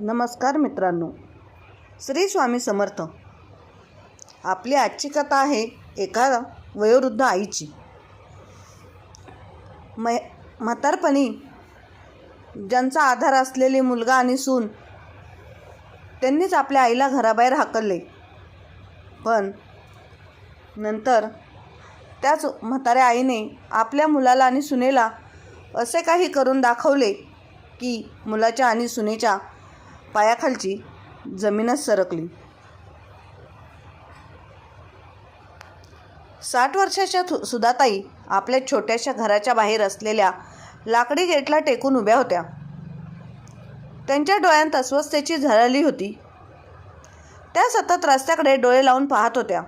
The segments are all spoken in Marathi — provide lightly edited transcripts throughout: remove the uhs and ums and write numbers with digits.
नमस्कार मित्रांनो, श्री स्वामी समर्थ. आपली आजची कथा आहे एका वयोवृद्ध आईची. म्हातारपणी ज्यांचा आधार असलेले मुलगा आणि सून त्यांनीच आपल्या आईला घराबाहेर हाकलले. पण नंतर त्याच म्हाताऱ्या आईने आपल्या मुलाला आणि सुनेला असे काही करून दाखवले की मुलाच्या आणि सुनेच्या पायाखालची जमीनच सरकली. 60 वर्षाच्या सुधाताई आपल्या छोट्याशा घराच्या बाहेर असलेल्या लाकडी गेटला टेकून उभ्या होत्या. त्यांच्या डोळ्यांत अस्वस्थतेची झळाळी होती. त्या सतत रस्त्याकडे डोळे लावून पाहत होत्या.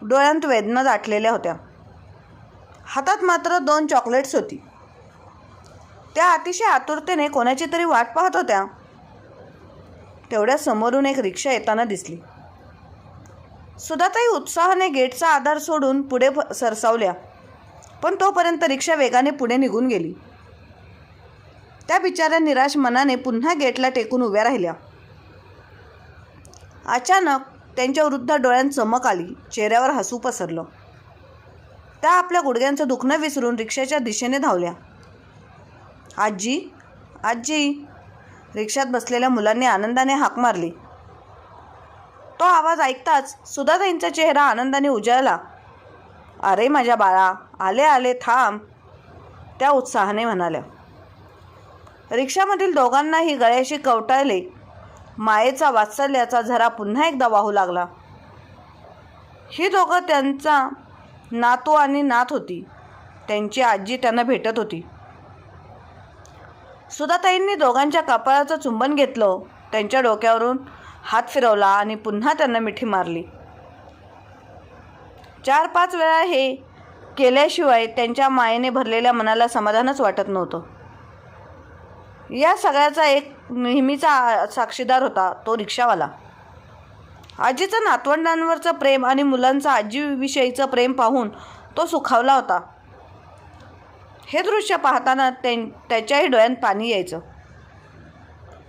डोळ्यांत वेदना दाटलेल्या होत्या. हातात मात्र 2 चॉकलेट्स होती. त्या अतिशय आतुरतेने कोणाची तरी वाट पाहत होत्या. तेवढ्या समोरून एक रिक्षा येताना दिसली. सुधाताई उत्साहाने गेटचा आधार सोडून पुढे सरसावल्या. पण तोपर्यंत रिक्षा वेगाने पुढे निघून गेली. त्या बिचाऱ्या निराश मनाने पुन्हा गेटला टेकून उभ्या राहिल्या. अचानक त्यांच्या वृद्ध डोळ्यांत चमक आली. चेहऱ्यावर हसू पसरलं. त्या आपल्या गुडघ्यांचं दुखणं विसरून रिक्षाच्या दिशेने धावल्या. आजी, आजी, रिक्षात बसलेल्या मुलांनी आनंदाने हाक मारली. तो आवाज ऐकताच सुधाताईंचा चेहरा आनंदाने उजळला. अरे माझ्या बाळा, आले आले, थांब, त्या उत्साहाने म्हणाल्या. रिक्षामधील दोघांनाही गळ्याशी कवटाळले. मायेचा वात्सल्याचा झरा पुन्हा एकदा वाहू लागला. ही दोघं त्यांचा नातू आणि नात होती. त्यांची आजी त्यांना भेटत होती. सुधाताईंनी दोघांच्या कपाळाचं चुंबन घेतलं. त्यांच्या डोक्यावरून हात फिरवला आणि पुन्हा त्यांना मिठी मारली. 4-5 वेळा हे केल्याशिवाय त्यांच्या मायेने भरलेल्या मनाला समाधानच वाटत नव्हतं. या सगळ्याचा एक नेहमीचा साक्षीदार होता, तो रिक्षावाला. आजीचं नातवंडांवरचं प्रेम आणि मुलांचं आजीविषयीचं प्रेम पाहून तो सुखावला होता. हे दृश्य पाहताना त्याच्याही डोळ्यात पाणी यायचं.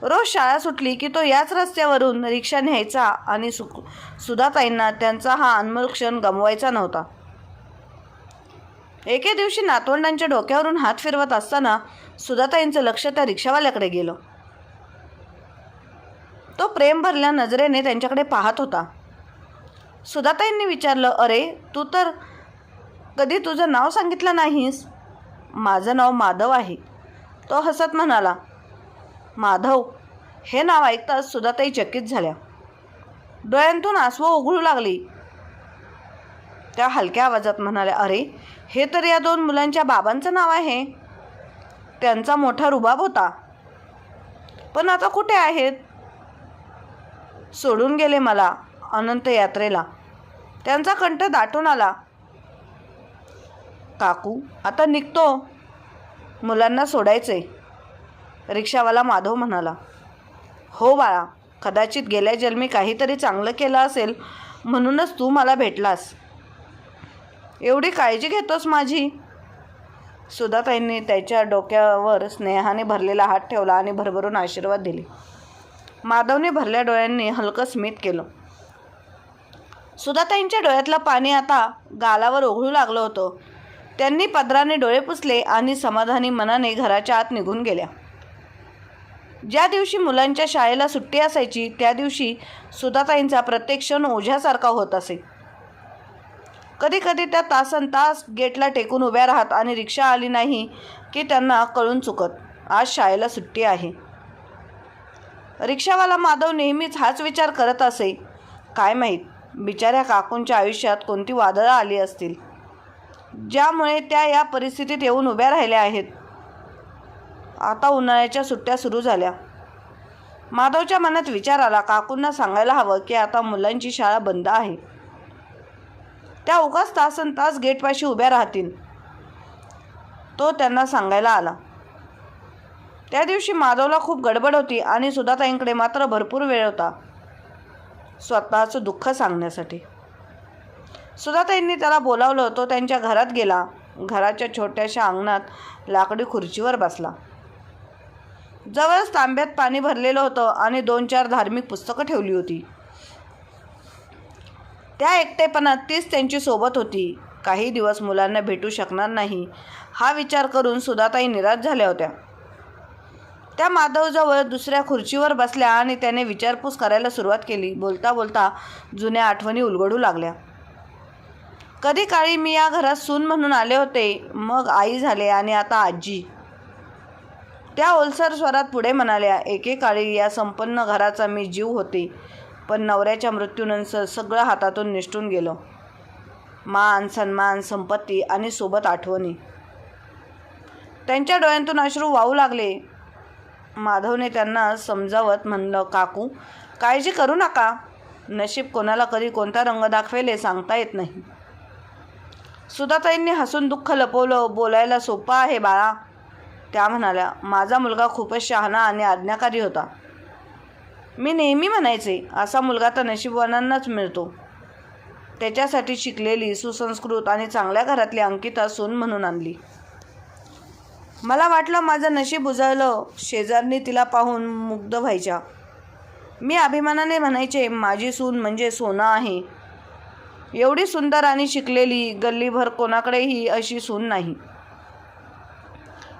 रोज शाळा सुटली की तो याच रस्त्यावरून रिक्षा न्यायचा आणि सुधाताईंना त्यांचा हा अनमोल क्षण गमवायचा नव्हता. एके दिवशी नातवंडांच्या डोक्यावरून हात फिरवत असताना सुधाताईंचं लक्ष त्या रिक्षावाल्याकडे गेलं. तो प्रेम भरल्या नजरेने त्यांच्याकडे पाहत होता. सुधाताईंनी विचारलं, अरे तू तर कधी तुझं नाव सांगितलं नाहीस. माझं नाव माधव आहे, तो हसत म्हणाला. माधव हे नाव ऐकताच सुधाताई चकित झाल्या. डोळ्यांतून आसवं ओघळू लागली. त्या हलक्या आवाजात म्हणाल्या, अरे हे तर या 2 मुलांच्या बाबांचं नाव आहे. त्यांचा मोठा रुबाब होता, पण आता कुठे आहेत. सोडून गेले मला अनंत यात्रेला. त्यांचा कंठ दाटून आला. काकू आता निघतो, मुलांना सोडायचंय, रिक्षावाला माधव म्हणाला. हो बाळा, कदाचित गेल्या जन्मी काहीतरी चांगलं केलं असेल म्हणूनच तू मला भेटलास. एवढी काळजी घेतोस माझी. सुधाताईंनी त्याच्या डोक्यावर स्नेहाने भरलेला हात ठेवला आणि भरभरून आशीर्वाद दिले. माधवने भरल्या डोळ्यांनी हलकं स्मित केलं. सुधाताईंच्या डोळ्यातलं पाणी आता गालावर ओघळू लागलं होतं. त्यांनी पदराने डोळे पुसले आणि समाधानी मनाने घराच्या आत निघून गेल्या. ज्या दिवशी मुलांच्या शाळेला सुट्टी असायची त्या दिवशी सुधाताईंचा प्रत्येक क्षण ओझ्यासारखा होत असे. कधी त्या तासनतास गेटला टेकून उभ्या राहत आणि रिक्षा आली नाही की त्यांना कळून चुकत, आज शाळेला सुट्टी आहे. रिक्षावाला माधव नेहमीच हाच विचार करत असे. काय माहीत बिचाऱ्या काकूंच्या आयुष्यात कोणती वादळं आली असतील, ज्यामुळे त्या या परिस्थितीत येऊन उभ्या राहिल्या आहेत. आता उन्हाळ्याच्या सुट्ट्या सुरू झाल्या. माधवच्या मनात विचार आला, काकूंना सांगायला हवं की आता मुलांची शाळा बंद आहे. त्या उगाच तासनतास गेटपाशी उभ्या राहतील. तो त्यांना सांगायला आला. त्या दिवशी माधवला खूप गडबड होती आणि सुधाताईंकडे मात्र भरपूर वेळ होता स्वतःचं दुःख सांगण्यासाठी. सुधाताईंनी त्याला बोलावलं. तो त्यांच्या घरात गेला. घराच्या छोट्याशा अंगणात लाकडी खुर्चीवर बसला. जवळच तांब्यात पाणी भरलेलं होतं आणि 2-4 धार्मिक पुस्तकं ठेवली होती. त्या एकटेपणात तीच त्यांची सोबत होती. काही दिवस मुलांना भेटू शकणार नाही हा विचार करून सुधाताई निराश झाल्या होत्या. त्या माधवजवळ दुसऱ्या खुर्चीवर बसल्या आणि त्याने विचारपूस करायला सुरुवात केली. बोलता बोलता जुन्या आठवणी उलगडू लागल्या. कधी काळी मी या घरात सून म्हणून आले होते, मग आई झाले आणि आता आजी. त्या ओलसर स्वरात पुढे म्हणाल्या, एकेकाळी या संपन्न घराचा मी जीव होते, पण नवऱ्याच्या मृत्यूनंतर सगळं हातातून निसटून गेलं. मान, सन्मान, संपत्ती आणि सोबत आठवणी. त्यांच्या डोळ्यांतून अश्रू वाहू लागले. माधवने त्यांना समजावत म्हणलं, काकू काळजी करू नका. नशीब कोणाला कधी कोणता रंग दाखवेल हे सांगता येत नाही. सुधाताईंनी हसून दुःख लपवलं. बोलायला सोपं आहे बाळा, त्या म्हणाल्या. माझा मुलगा खूपच शहाणा आणि आज्ञाकारी होता. मी नेहमी म्हणायचे, असा मुलगा तर नशीबवानांनाच मिळतो. त्याच्यासाठी शिकलेली, सुसंस्कृत आणि चांगल्या घरातली अंकिता सून म्हणून आणली. मला वाटलं माझं नशीब उजळलं. शेजारनी तिला पाहून मुग्ध व्हायच्या. मी अभिमानाने म्हणायचे, माझी सून म्हणजे सोनं आहे. एवढी सुंदर आणि शिकलेली, गल्लीभर कोणाकडेही अशी सून नाही.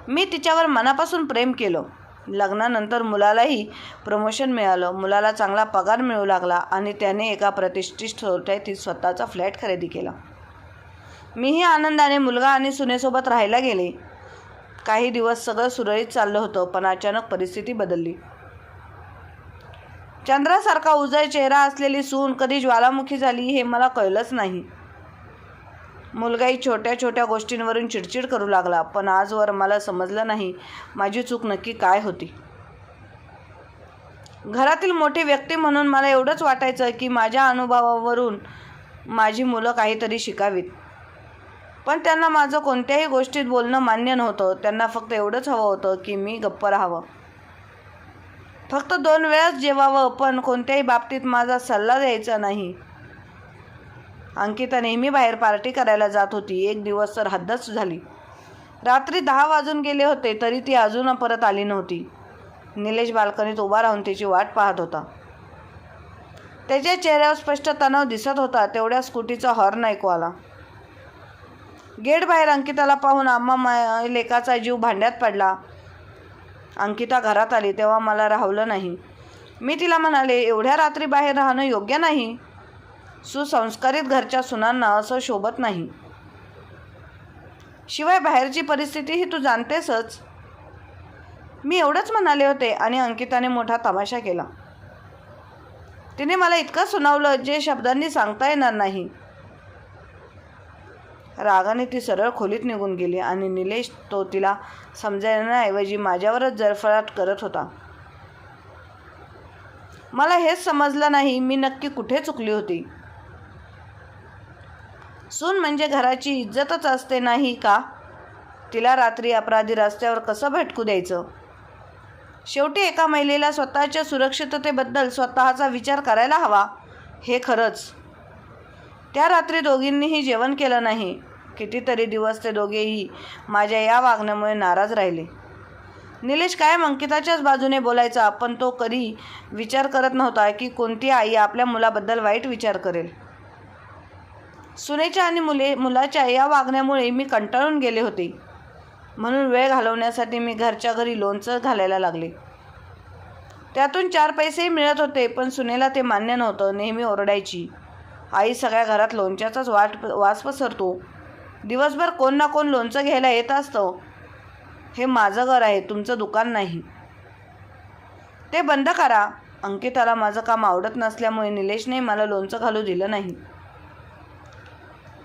मी तिच्यावर मनापासून प्रेम केलं. लग्नानंतर मुलालाही प्रमोशन मिळालं. मुलाला चांगला पगार मिळू लागला आणि त्याने एका प्रतिष्ठित सोसायटीत स्वतःचा फ्लॅट खरेदी केला. मीही आनंदाने मुलगा आणि सुनेसोबत राहायला गेले. काही दिवस सगळं सुरळीत चाललं होतं, पण अचानक परिस्थिती बदलली. चंद्रासारखा उजळ चेहरा असलेली सून कधी ज्वालामुखी झाली हे मला कळलंच नाही. मुलगाही छोट्या छोट्या गोष्टींवरून चिडचिड करू लागला. पण आजवर मला समजलं नाही माझी चूक नक्की काय होती. घरातील मोठी व्यक्ती म्हणून मला एवढंच वाटायचं की माझ्या अनुभवावरून माझी मुलं काहीतरी शिकावीत. पण त्यांना माझं कोणत्याही गोष्टीत बोलणं मान्य नव्हतं. त्यांना फक्त एवढंच हवं होतं की मी गप्प राहावं, फक्त 2 वेळाच जेवावं, पण कोणत्याही बाबतीत माझा सल्ला द्यायचा नाही. अंकिता नेहमी बाहेर पार्टी करायला जात होती. एक दिवस तर हद्दच झाली. रात्री 10 वाजून गेले होते तरी ती अजून परत आली नव्हती. निलेश बाल्कनीत उभा राहून तिची वाट पाहत होता. त्याच्या चेहऱ्यावर स्पष्ट तणाव दिसत होता. तेवढ्या स्कूटीचा हॉर्न ऐकू आला. गेट बाहेर अंकिताला पाहून आम्हा लेकाचा जीव भांड्यात पडला. अंकिता घरात आली तेव्हा मला राहवलं नाही. मी तिला म्हणाले, एवढ्या रात्री बाहेर राहणं योग्य नाही. सुसंस्कारित घरच्या सुनांना असं शोभत नाही. शिवाय बाहेरची परिस्थितीही तू जाणतेसच. मी एवढंच म्हणाले होते आणि अंकिताने मोठा तमाशा केला. तिने मला इतकं सुनावलं जे शब्दांनी सांगता येणार नाही. रागाने ती सरळ खोलीत निघून गेली आणि निलेश तो तिला समजण्याऐवजी माझ्यावरच जरफळाट करत होता. मला हेच समजलं नाही मी नक्की कुठे चुकली होती. सून म्हणजे घराची इज्जतच असते नाही का? तिला रात्री अपराधी रस्त्यावर कसं भटकू द्यायचं? शेवटी एका महिलेला स्वतःच्या सुरक्षिततेबद्दल स्वतःचा विचार करायला हवा. हे खरंच. त्या रात्री दोघींनीही जेवण केलं नाही. कितीतरी दिवस ते दोघेही माझ्या या वागण्यामुळे नाराज राहिले. निलेश कायम अंकिताच्याच बाजूने बोलायचा, पण तो कधी विचार करत नव्हता की कोणती आई आपल्या मुलाबद्दल वाईट विचार करेल. सुनेच्या आणि मुलाच्या या वागण्यामुळे मी कंटाळून गेले होते. म्हणून वेळ घालवण्यासाठी मी घरच्या घरी लोणचं घालायला लागले. त्यातून 4 पैसेही मिळत होते, पण सुनेला ते मान्य नव्हतं. नेहमी ओरडायची, आई सगळ्या घरात लोणच्याचाच वास पसरतो. दिवसभर कोण ना कोण लोणचं घ्यायला येत असतं. हे माझं घर आहे, तुमचं दुकान नाही. ते बंद करा. अंकिताला माझं काम आवडत नसल्यामुळे निलेशने मला लोणचं घालू दिलं नाही.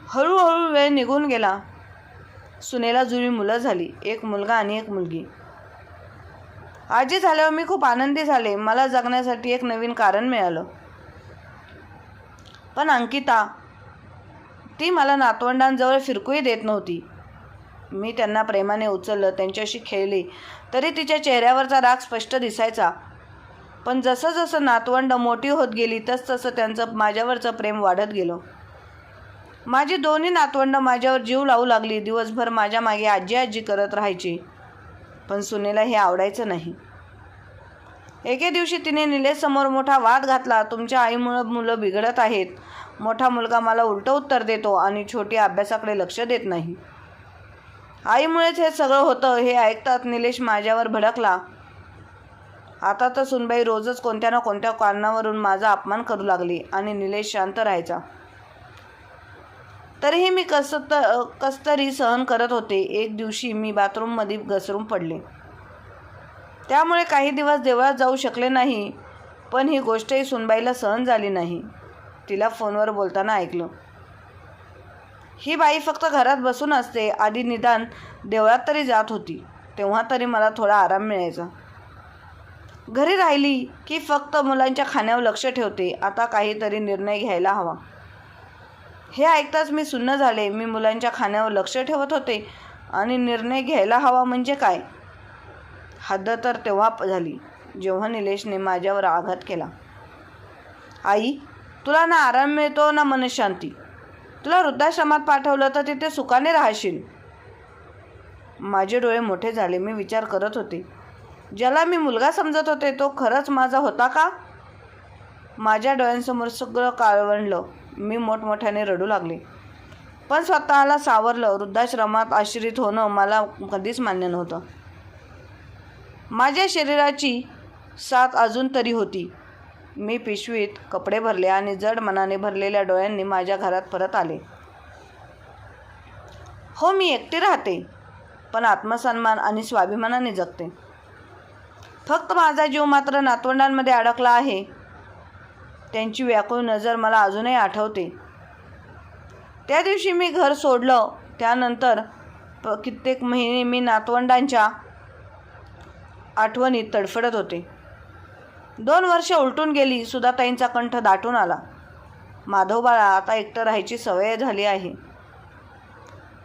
हळूहळू वेळ निघून गेला. सुनेला जुळी मुलं झाली, 1 मुलगा आणि 1 मुलगी. आजी झाल्यावर मी खूप आनंदी झाले. मला जगण्यासाठी एक नवीन कारण मिळालं. पण अंकिता, ती मला नातवंडांजवळ फिरकूही देत नव्हती. मी त्यांना प्रेमाने उचललं, त्यांच्याशी खेळले, तरी तिच्या चेहऱ्यावरचा राग स्पष्ट दिसायचा. पण जसं जसं नातवंड मोठी होत गेली तसं त्यांचं माझ्यावरचं प्रेम वाढत गेलं. माझी दोन्ही नातवंड माझ्यावर जीव लावू लागली. दिवसभर माझ्या मागे आजी आजी करत राहायची. पण सुनेला हे आवडायचं नाही. एके दिवशी तिने निलेशसमोर मोठा वाद घातला. तुमच्या आईमुळं मुलं बिघडत आहेत. मोठा मुलगा मला उलटं उत्तर देतो आणि छोटी अभ्यासाकडे लक्ष देत नाही. आईमुळेच हे सगळं होतं हे ऐकताच निलेश माझ्यावर भडकला. आता तर सुनबाई रोजच कोणत्या ना कोणत्या कारणावरून माझा अपमान करू लागली आणि निलेश शांत राहायचा. तरीही मी कसतरी सहन करत होते. एक दिवशी मी बाथरूममध्ये घसरून पडले. त्यामुळे काही दिवस देवळात जाऊ शकले नाही. पण ही गोष्टही सुनबाईला सहन झाली नाही. तिला फोनवर बोलताना ऐकलं. ही बाई फक्त घरात बसून असते. आधी निदान देवळात तरी जात होती. तेव्हा तरी मला थोडा आराम मिळायचा. घरी राहिली की फक्त मुलांच्या खाण्यावर लक्ष ठेवते. आता काहीतरी निर्णय घ्यायला हवा. हे ऐकताच मी सुन्न झाले. मी मुलांच्या खाण्यावर लक्ष ठेवत होते आणि निर्णय घ्यायला हवा म्हणजे काय? हद्द तर तेव्हा झाली जेव्हा निलेशने माझ्यावर आघात केला. आई, तुला ना आराम मिळतो ना मनशांती. तुला वृद्धाश्रमात पाठवलं तर तिथे सुखाने राहशील. माझे डोळे मोठे झाले. मी विचार करत होते, ज्याला मी मुलगा समजत होते तो खरंच माझा होता का? माझ्या डोळ्यांसमोर सगळं काळवंडलं. मी मोठमोठ्याने रडू लागले. पण स्वतःला सावरलं. वृद्धाश्रमात आश्रित होणं मला कधीच मान्य नव्हतं. माझ्या शरीराची साथ अजून तरी होती. मी पिशवीत कपडे भरले आणि जड मनाने भरलेल्या डोळ्यांनी माझ्या घरात परत आले. हो, मी एकटी राहते, पण आत्मसन्मान आणि स्वाभिमानाने जगते. फक्त माझा जीव मात्र नातवंडांमध्ये अडकला आहे. त्यांची व्याकुळ नजर मला अजूनही आठवते. त्या दिवशी मी घर सोडलं त्यानंतर कित्येक महिने मी नातवंडांच्या आठवणीत तडफडत होते. 2 वर्ष उलटून गेली. सुधाताईंचा कंठ दाटून आला. माधव बाळा, आता एकटं राहायची सवय झाली आहे.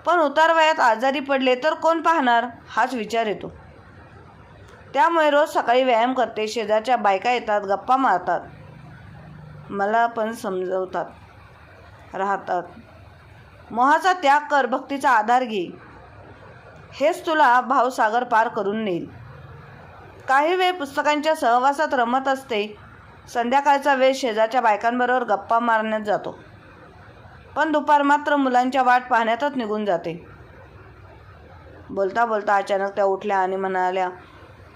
पण उतार वयात आजारी पडले तर कोण पाहणार हाच विचार येतो. त्यामुळे रोज सकाळी व्यायाम करते. शेजारच्या बायका येतात, गप्पा मारतात, मला पण समजवतात, राहतात. मोहाचा त्याग कर, भक्तीचा आधार घे. हेच तुला भावसागर पार करून नेईल. काही वेळ पुस्तकांच्या सहवासात रमत असते. संध्याकाळचा वेळ शेजारच्या बायकांबरोबर गप्पा मारण्यात जातो. पण दुपार मात्र मुलांच्या वाट पाहण्यातच निघून जाते. बोलता बोलता अचानक त्या उठल्या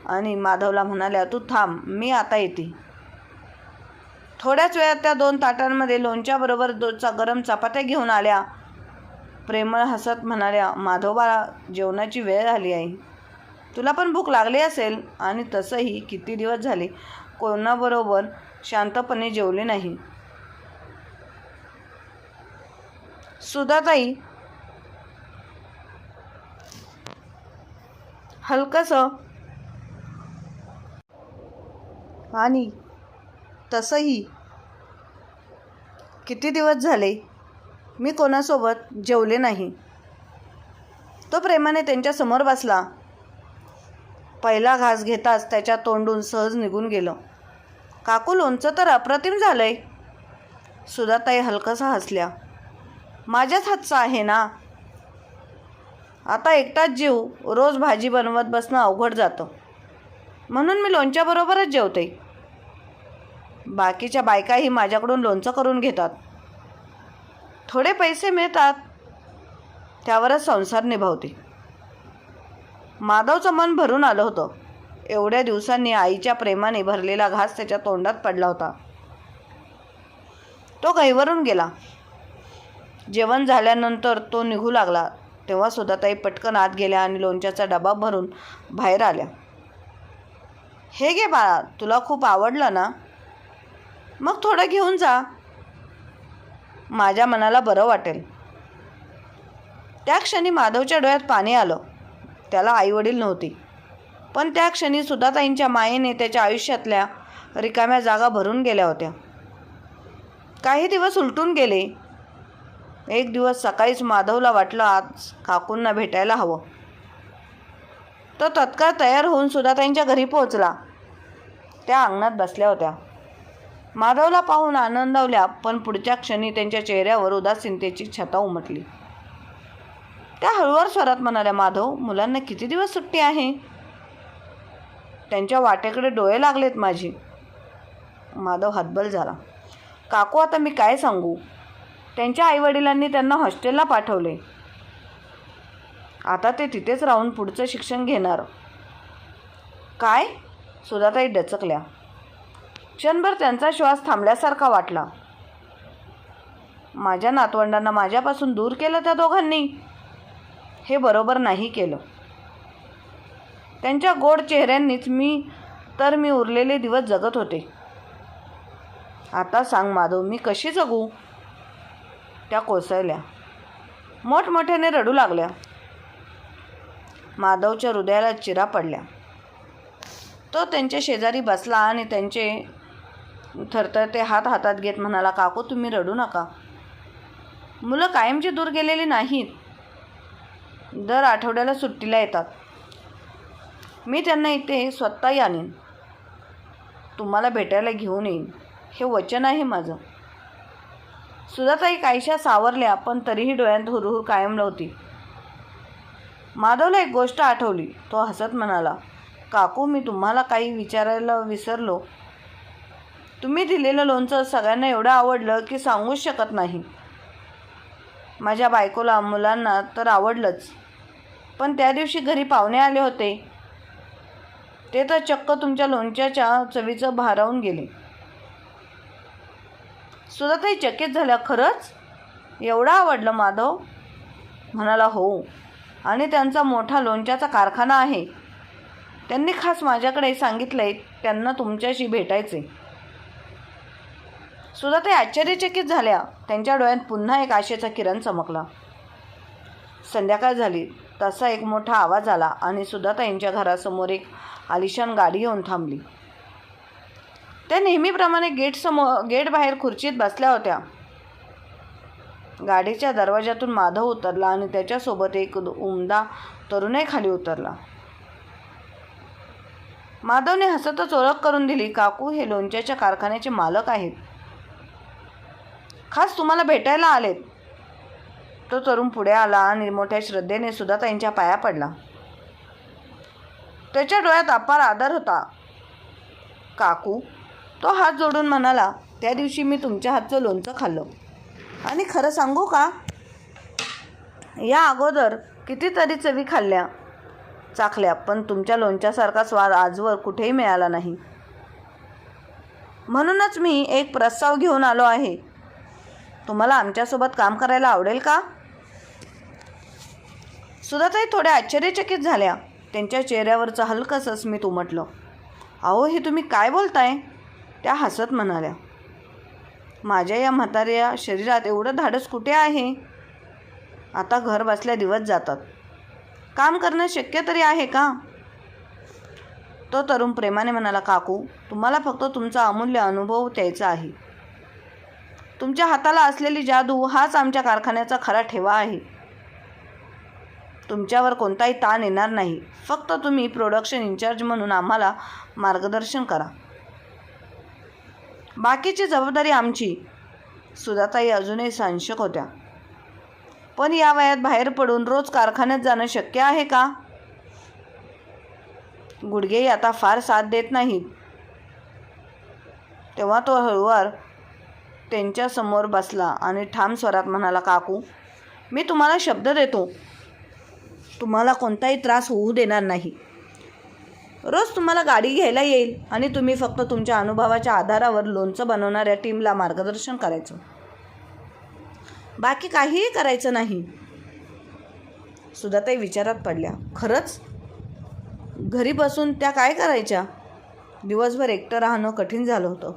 आणि माधवला म्हणाल्या, तू थांब, मी आता येते. थोड्याच वेळात त्या 2 ताटांमध्ये लोणच्याबरोबर गरम चपात्या घेऊन आल्या. प्रेमळ हसत म्हणाल्या, माधव बाळा, जेवणाची वेळ झाली आहे. तुला पण भूक लागली असेल. आणि तसंही किती दिवस झाले कोणाबरोबर शांतपणे जेवले नाही. सुधाताई हलकसं, आणि तसंही किती दिवस झाले मी कोणासोबत जेवले नाही. तो प्रेमाने त्यांच्यासमोर बसला. पहिला घास घेताच त्याच्या तोंडून सहज निघून गेलं. काकू, लोणचं तर अप्रतिम झालंय. सुधाताई हलकसा हसल्या. माझ्याच हातचं आहे ना. आता एकटाच जीव रोज भाजी बनवत बसणं अवघड जातं, म्हणून मी लोणच्याबरोबरच जेवते. बाकीच्या बायकाही माझ्याकडून लोणचं करून घेतात. थोडे पैसे मिळतात, त्यावरच संसार निभावते. माधवचं मन भरून आलं होतं. एवढ्या दिवसांनी आईच्या प्रेमाने भरलेला घास त्याच्या तोंडात पडला होता. तो गहिवरून गेला. जेवण झाल्यानंतर तो निघू लागला तेव्हा सुधाताई पटकन आत गेल्या आणि लोणच्याचा डबा भरून बाहेर आल्या. हे घे बाळा, तुला खूप आवडलं ना, मग थोडं घेऊन जा, माझ्या मनाला बरं वाटेल. त्या क्षणी माधवच्या डोळ्यात पाणी आलं. त्याला आईवडील नव्हते, पण त्या क्षणी सुधाताईंच्या मायेने त्याच्या आयुष्यातल्या रिकाम्या जागा भरून गेल्या होत्या. काही दिवस उलटून गेले. एक दिवस सकाळीच माधवला वाटलं आज काकूंना भेटायला हवं. तो तत्काळ तयार होऊन सुधाताईंच्या घरी पोहोचला. त्या अंगणात बसल्या होत्या. माधवला पाहून आनंदावल्या, पण पुढच्या क्षणी त्यांच्या चेहऱ्यावर उदासीनतेची छटा उमटली. त्या हळूवार स्वरात म्हणाल्या, माधव, मुलांना किती दिवस सुट्टी आहे? त्यांच्या वाटेकडे डोळे लागलेत माझे. माधव हतबल झाला. काकू, आता मी काय सांगू? त्यांच्या आईवडिलांनी त्यांना हॉस्टेलला पाठवले. आता ते तिथेच राहून पुढचं शिक्षण घेणार. काय? सुधाताई डचकल्या. क्षणभर त्यांचा श्वास थांबल्यासारखा वाटला. माझ्या नातवंडांना माझ्यापासून दूर केलं त्या दोघांनी. हे बरोबर नाही केलं. त्यांच्या गोड चेहऱ्यांनीच मी उरलेले दिवस जगत होते. आता सांग माधव, मी कशी जगू? त्या कोसळल्या. मोठमोठ्याने रडू लागल्या. माधवच्या हृदयाला चिरा पडल्या. तो त्यांच्या शेजारी बसला आणि त्यांचे थरथरते हात हातात घेत म्हणाला, काकू, तुम्ही रडू नका. मुलं कायमची दूर गेलेली नाहीत. दर आठवड्याला सुट्टीला येतात. मी त्यांना इथे स्वतःही आणीन. तुम्हाला भेटायला घेऊन येईन. हे वचन आहे माझं. सुधाताई काहीशा सावरल्या, पण तरीही डोळ्यात हुरहुर कायम नव्हती. माधवला एक गोष्ट आठवली. तो हसत म्हणाला, काकू, मी तुम्हाला काही विचारायला विसरलो. तुम्ही दिलेलं लोणचं सगळ्यांना एवढं आवडलं की सांगूच शकत नाही. माझ्या बायकोला, मुलांना तर आवडलंच, पण त्या दिवशी घरी पाहुणे आले होते. ते तर चक्क तुमच्या लोणच्याच्या चवीचं भारावून गेले. सुधाताई चकित झाल्या. खरंच? एवढं आवडलं? माधव म्हणाला, हो. आणि त्यांचा मोठा लोणच्याचा कारखाना आहे. त्यांनी खास माझ्याकडे सांगितलंय त्यांना तुमच्याशी भेटायचे. सुधाताई आश्चर्यचकित झाल्या. त्यांच्या डोळ्यात पुन्हा एक आशेचा किरण चमकला. संध्याकाळ झाली तसा एक मोठा आवाज आला आणि सुधाताईंच्या घरासमोर एक आलिशान गाडी येऊन थांबली. त्या नेहमीप्रमाणे गेट बाहेर खुर्चीत बसल्या होत्या. गाडीच्या दरवाजातून माधव उतरला आणि त्याच्यासोबत एक उमदा तरुणही खाली उतरला. माधवने हसतच ओळख करून दिली, काकू, हे लोणच्याच्या कारखान्याचे मालक आहेत. खास तुम्हाला भेटायला आलेत. तो तरुण पुढे आला आणि मोठ्या श्रद्धेने सुधाताईंच्या पाया पडला. त्याच्या डोळ्यात अपार आदर होता. काकू, तो हात जोडून म्हणाला, त्या दिवशी मी तुमच्या हातचं लोणचं खाल्लं. आणि खरं सांगू का, या अगोदर कितीतरी चवी चाखल्या, पण तुमच्या लोणच्यासारखा स्वाद आजवर कुठेही मिळाला नाही. म्हणूनच मी एक प्रस्ताव घेऊन आलो आहे. तुम्हाला आमच्यासोबत काम करायला आवडेल का? सुधाताई थोड्या आश्चर्यचकित झाल्या. त्यांच्या चेहऱ्यावरचं हलकंसं स्मित उमटलं. अहो, हे तुम्ही काय बोलताय? त्या हसत म्हणाल्या, माझ्या या म्हाताऱ्या शरीरात एवढं धाडस कुठे आहे? आता घर बसल्या दिवस जातात. काम करणं शक्य तरी आहे का? तो तरुण प्रेमाने म्हणाला, काकू, तुम्हाला फक्त तुमचा अमूल्य अनुभव द्यायचा आहे. तुमच्या हाताला असलेली जादू हाच आमच्या कारखान्याचा खरा ठेवा आहे. तुमच्यावर कोणताही ताण येणार नाही. फक्त तुम्ही प्रोडक्शन इन्चार्ज म्हणून आम्हाला मार्गदर्शन करा. बाकीची जबाबदारी आमची. सुधाताई अजूनही संशय होत्या. पण या वयात बाहेर पडून रोज कारखान्यात जाणं शक्य आहे का? गुडघेही आता फार साथ देत नाहीत. तेव्हा तो हळूवार त्यांच्यासमोर बसला आणि ठाम स्वरात म्हणाला, काकू, मी तुम्हाला शब्द देतो. तुम्हाला कोणताही त्रास होऊ देणार नाही. रोज तुम्हाला गाडी घ्यायला येईल आणि तुम्ही फक्त तुमच्या अनुभवाच्या आधारावर लोणचं बनवणाऱ्या टीमला मार्गदर्शन करायचं. बाकी काहीही करायचं नाही. सुधाताई विचारात पडल्या. खरंच? घरी बसून त्या काय करायच्या? दिवसभर एकटं राहणं कठीण झालं होतं.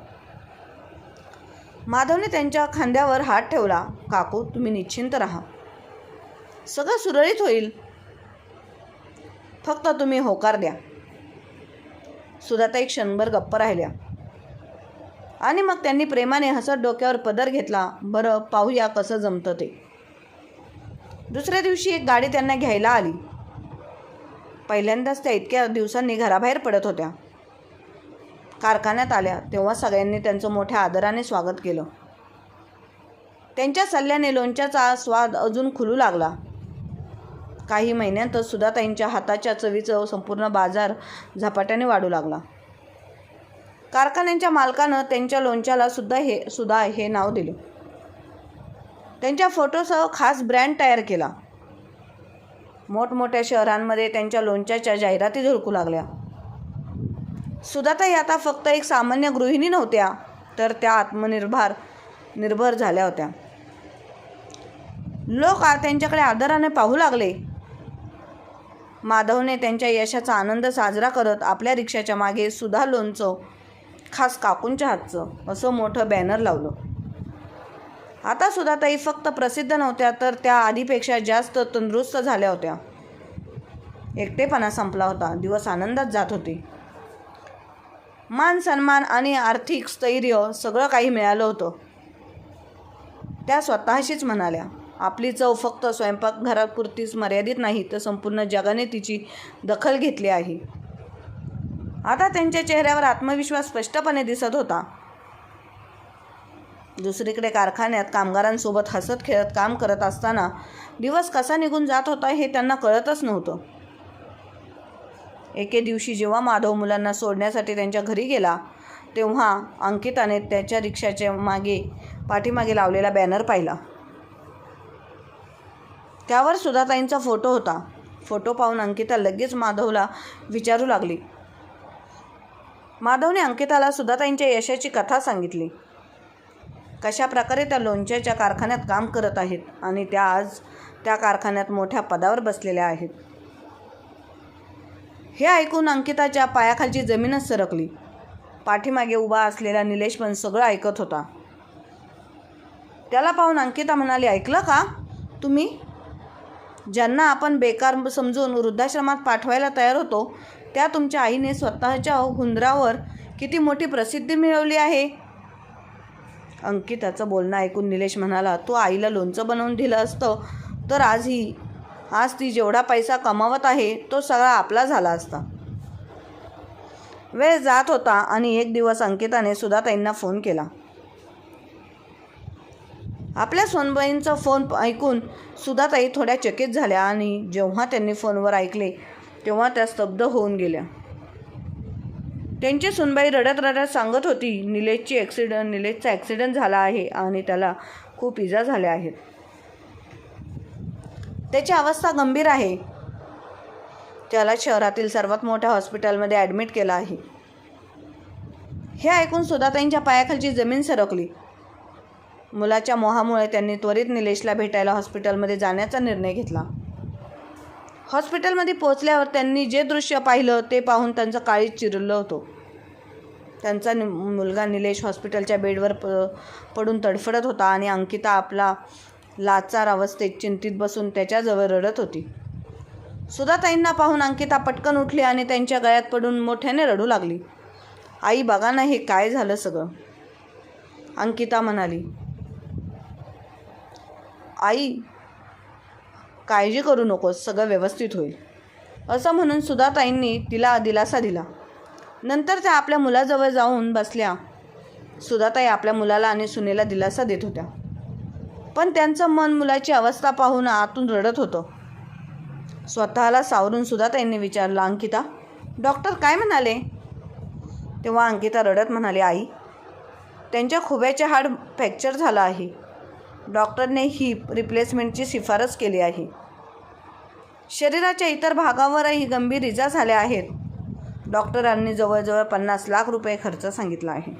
माधवने त्यांच्या खांद्यावर हात ठेवला. काकू, तुम्ही निश्चिंत राहा. सगळं सुरळीत होईल. फक्त तुम्ही होकार द्या. सुधाताई क्षणभर गप्प राहिल्या आणि मग त्यांनी प्रेमाने हसत डोक्यावर पदर घेतला. बरं, पाहूया कसं जमतं ते. दुसऱ्या दिवशी एक गाडी त्यांना घ्यायला आली. पहिल्यांदाच त्या इतक्या दिवसांनी घराबाहेर पडत होत्या. कारखान्यात आल्या तेव्हा सगळ्यांनी त्यांचं मोठ्या आदराने स्वागत केलं. त्यांच्या सल्ल्याने लोणच्याचा स्वाद अजून खुलू लागला. काही महिन्यांतच सुधाताईंच्या हाताच्या चवीचं संपूर्ण बाजार झपाट्याने वाढू लागला. कारखान्यांच्या मालकानं त्यांच्या लोणच्याला सुद्धा हे नाव दिले. त्यांच्या फोटोसह खास ब्रँड तयार केला. मोठमोठ्या शहरांमध्ये त्यांच्या लोणच्याच्या जाहिराती झळकू लागल्या. सुधाताई आता फक्त एक सामान्य गृहिणी नव्हत्या, तर त्या आत्मनिर्भर झाल्या होत्या. लोक त्यांच्याकडे आदराने पाहू लागले. माधवने त्यांच्या यशाचा आनंद साजरा करत आपल्या रिक्षाच्या मागे सुधा लोणचं, खास काकूंच्या हातचं, असं मोठं बॅनर लावलं. आता सुधाताई फक्त प्रसिद्ध नव्हत्या, तर त्या आधीपेक्षा जास्त तंदुरुस्त झाल्या होत्या. एकटेपणा संपला होता. दिवस आनंदात जात होते. मान सन्मान आणि आर्थिक स्थैर्य सगळं काही मिळालं होतं. त्या स्वतःशीच म्हणाल्या, आपली चव फक्त स्वयंपाकघरापुरतीच मर्यादित नाही, तर संपूर्ण जगाने तिची दखल घेतली आहे. आता त्यांच्या चेहऱ्यावर आत्मविश्वास स्पष्टपणे दिसत होता. दुसरीकडे कारखान्यात कामगारांसोबत हसत खेळत काम करत असताना दिवस कसा निघून जात होता हे त्यांना कळतच नव्हतं. एके दिवशी जेव्हा माधव मुलांना सोडण्यासाठी त्यांच्या घरी गेला, तेव्हा अंकिताने त्याच्या रिक्षाच्या पाठीमागे लावलेला बॅनर पाहिला. त्यावर सुधाताईंचा फोटो होता. फोटो पाहून अंकिता लगेच माधवला विचारू लागली. माधवने अंकिताला सुधाताईंच्या यशाची कथा सांगितली. कशा प्रकारे त्या लोणच्याच्या कारखान्यात काम करत आहेत आणि त्या आज त्या कारखान्यात मोठ्या पदावर बसलेल्या आहेत. हे ऐकून अंकिताच्या पायाखालची जमीनच सरकली. पाठीमागे उभा असलेला निलेश पण सगळं ऐकत होता. त्याला पाहून अंकिता म्हणाली, ऐकलं का तुम्ही? ज्यांना आपण बेकार समजून वृद्धाश्रमात पाठवायला तयार होतो, त्या तुमच्या आईने स्वतःच्या हुंदरावर किती मोठी प्रसिद्धी मिळवली आहे. अंकिताचं बोलणं ऐकून निलेश म्हणाला, तू आईला लोणचं बनवून दिलं असतं तर आज ती जेवढा पैसा कमावत आहे तो सगळा आपला झाला असता. वेळ जात होता आणि एक दिवस अंकिताने सुधाताईंना फोन केला. आपल्या सोनबाईंचा फोन ऐकून सुधाताई थोड्या चकित झाल्या आणि जेव्हा त्यांनी फोनवर ऐकले तेव्हा त्या स्तब्ध होऊन गेल्या. त्यांची सुनबाई रडत रडत सांगत होती, निलेशचा ॲक्सिडेंट झाला आहे आणि त्याला खूप इजा झाल्या आहेत. त्याची अवस्था गंभीर आहे. त्याला शहरातील सर्वात मोठ्या हॉस्पिटलमध्ये ॲडमिट केलं आहे. हे ऐकून सुधाताईंच्या पायाखालची जमीन सरकली. मुलाच्या मोहामुळे त्यांनी त्वरित निलेशला भेटायला हॉस्पिटलमध्ये जाण्याचा निर्णय घेतला. हॉस्पिटलमध्ये पोहोचल्यावर त्यांनी जे दृश्य पाहिलं ते पाहून त्यांचं काळीज चिरलं होतं. त्यांचा मुलगा निलेश हॉस्पिटलच्या बेडवर पडून तडफडत होता आणि अंकिता आपला लाचार अवस्थेत चिंतित बसून त्याच्याजवळ रडत होती. सुधाताईंना पाहून अंकिता पटकन उठली आणि त्यांच्या गळ्यात पडून मोठ्याने रडू लागली. आई, बघा ना, हे काय झालं सगळं. अंकिता म्हणाली, आई, काळजी करू नकोस, सगळं व्यवस्थित होईल. असं म्हणून सुधाताईंनी तिला दिलासा दिला. नंतर त्या आपल्या मुलाजवळ जाऊन बसल्या. सुधाताई आपल्या मुलाला आणि सुनेला दिलासा देत होत्या, पण त्यांचं मन मुलाची अवस्था पाहून आतून रडत होतं. स्वतःला सावरून सुधाताईंनी विचारलं, अंकिता, डॉक्टर काय म्हणाले? तेव्हा अंकिता रडत म्हणाली, आई, त्यांच्या खुब्याचे हाड फ्रॅक्चर झालं आहे. डॉक्टरने हिप रिप्लेसमेंटची शिफारस केली आहे. शरीराच्या इतर भागावरही गंभीर इजा झाल्या आहेत. डॉक्टरांनी जवळजवळ 50 लाख रुपये खर्च सांगितला आहे.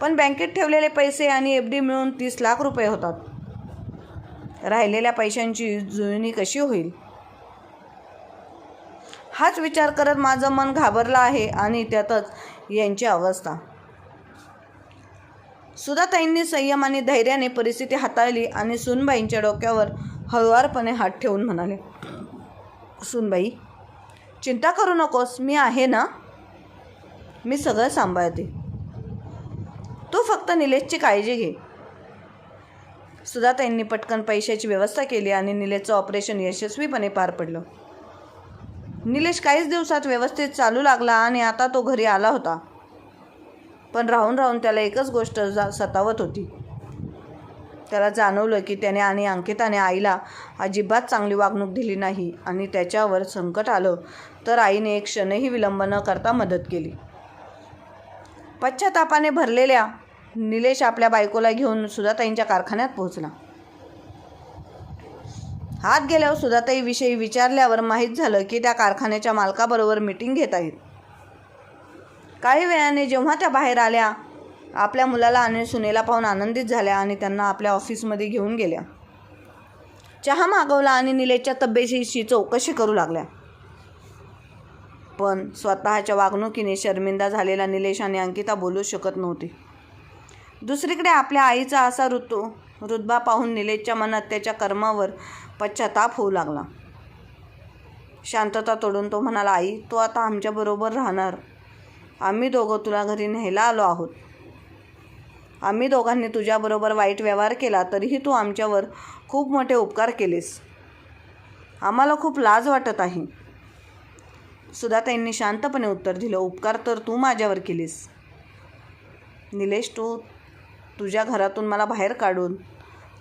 पण बँकेत ठेवलेले पैसे आणि FD मिळून 30 लाख रुपये होतात. राहिलेल्या पैशांची जुळणी कशी होईल? हाच विचार करत माझं मन घाबरलं आहे आणि त्यातच यांची अवस्था. सुधाताईंनी संयम आणि धैर्याने परिस्थिती हाताळली आणि सुनबाईंच्या डोक्यावर हळुवारपणे हात ठेवून म्हणाले, सुनबाई, चिंता करू नकोस, मी आहे ना, मी सगळं सांभाळते. तू फक्त निलेशची काळजी घे. सुधाताईंनी पटकन पैशाची व्यवस्था केली आणि निलेशचं ऑपरेशन यशस्वीपणे पार पडलं. निलेश काहीच दिवसात व्यवस्थित चालू लागला आणि आता तो घरी आला होता. पण राहून राहून त्याला एकच गोष्ट सतावत होती. त्याला जाणवलं की त्याने आणि अंकिताने आईला अजिबात चांगली वागणूक दिली नाही आणि त्याच्यावर संकट आलं तर आईने एक क्षणही विलंब न करता मदत केली. पश्चातापाने भरलेल्या निलेश आपल्या बायकोला घेऊन सुधाताईंच्या कारखान्यात पोहोचला. हात गेल्यावर सुधाताईविषयी विचारल्यावर माहीत झालं की त्या कारखान्याच्या मालकाबरोबर मीटिंग घेत आहेत. काही वेळाने जेव्हा त्या बाहेर आल्या, आपल्या मुलाला आणि सुनेला पाहून आनंदित झाल्या आणि त्यांना आपल्या ऑफिसमध्ये घेऊन गेल्या. चहा मागवला आणि निलेशच्या तब्येतीची चौकशी करू लागल्या. पण स्वतःच्या वागणुकीने शर्मिंदा झालेला निलेश आणि अंकिता बोलू शकत नव्हते. दुसरीकडे आपल्या आईचा असा रुतबा पाहून निलेशच्या मनात त्याच्या कर्मावर पश्चाताप होऊ लागला. शांतता तोडून तो म्हणाला, आई, तू आता आमच्याबरोबर राहणार. आम्ही दोघं तुला घरी न्यायला आलो आहोत. आम्ही दोघांनी तुझ्याबरोबर वाईट व्यवहार केला तरीही तू आमच्यावर खूप मोठे उपकार केलेस. आम्हाला खूप लाज वाटत आहे. सुधाताईंनी शांतपणे उत्तर दिलं, उपकार तर तू माझ्यावर केलीस. निलेश, तुझ्या घरातून मला बाहेर काढून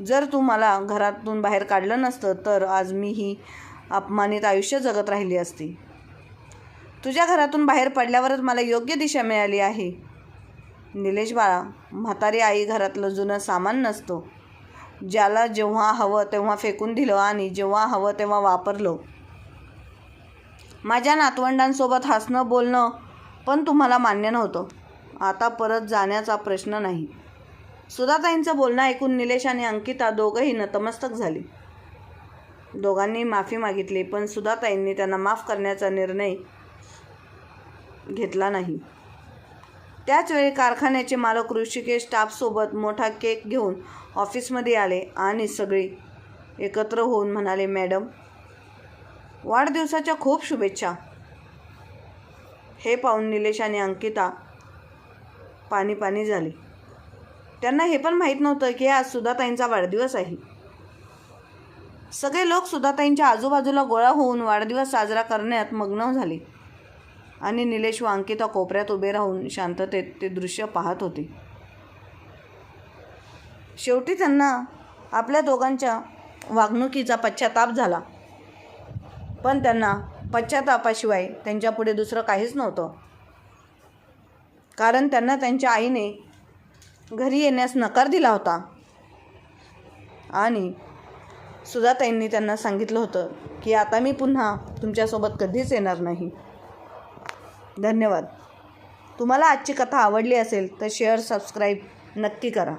जर तू मला घरातून बाहेर काढलं नसतं तर आज मी ही अपमानित आयुष्य जगत राहिली असती. तुझ्या घरातून बाहेर पडल्यावरच मला योग्य दिशा मिळाली आहे. निलेश बाळा, म्हातारी आई घरातलं जुनं सामान नसतं. ज्याला जेव्हा हवं तेव्हा फेकून दिलं आणि जेव्हा हवं तेव्हा वापरलं. माझ्या नातवंडांसोबत हसणं बोलणं पण तुम्हाला मान्य नव्हतं. आता परत जाण्याचा प्रश्न नाही. सुधाताईंचं बोलणं ऐकून निलेश आणि अंकिता दोघंही नतमस्तक झाली. दोघांनी माफी मागितली, पण सुधाताईंनी त्यांना माफ करण्याचा निर्णय घेतला नाही. त्याचवेळी कारखान्याचे मालक ऋषिकेश स्टाफसोबत मोठा केक घेऊन ऑफिसमध्ये आले आणि सगळे एकत्र होऊन म्हणाले, मॅडम, वाढदिवसाच्या खूप शुभेच्छा. हे पाहून निलेश आणि अंकिता पाणी झाले. त्यांना हे पण माहीत नव्हतं की आज सुधाताईंचा वाढदिवस आहे. सगळे लोक सुधाताईंच्या आजूबाजूला गोळा होऊन वाढदिवस साजरा करण्यात मग्न झाले आणि निलेश व अंकिता कोपऱ्यात उभे राहून शांततेत ते दृश्य पाहत होते. शेवटी त्यांना आपल्या दोघांच्या वागणुकीचा पश्चाताप झाला, पण त्यांना पश्चातापाशिवाय त्यांच्यापुढे दुसरं काहीच नव्हतं. कारण त्यांना त्यांच्या आईने घरी येण्यास नकार दिला होता आणि सुधाताईंनी त्यांना सांगितलं होतं की आता मी पुन्हा तुमच्यासोबत कधीच येणार नाही. धन्यवाद. तुम्हाला आजची कथा आवडली असेल तर शेअर, सबस्क्राईब नक्की करा.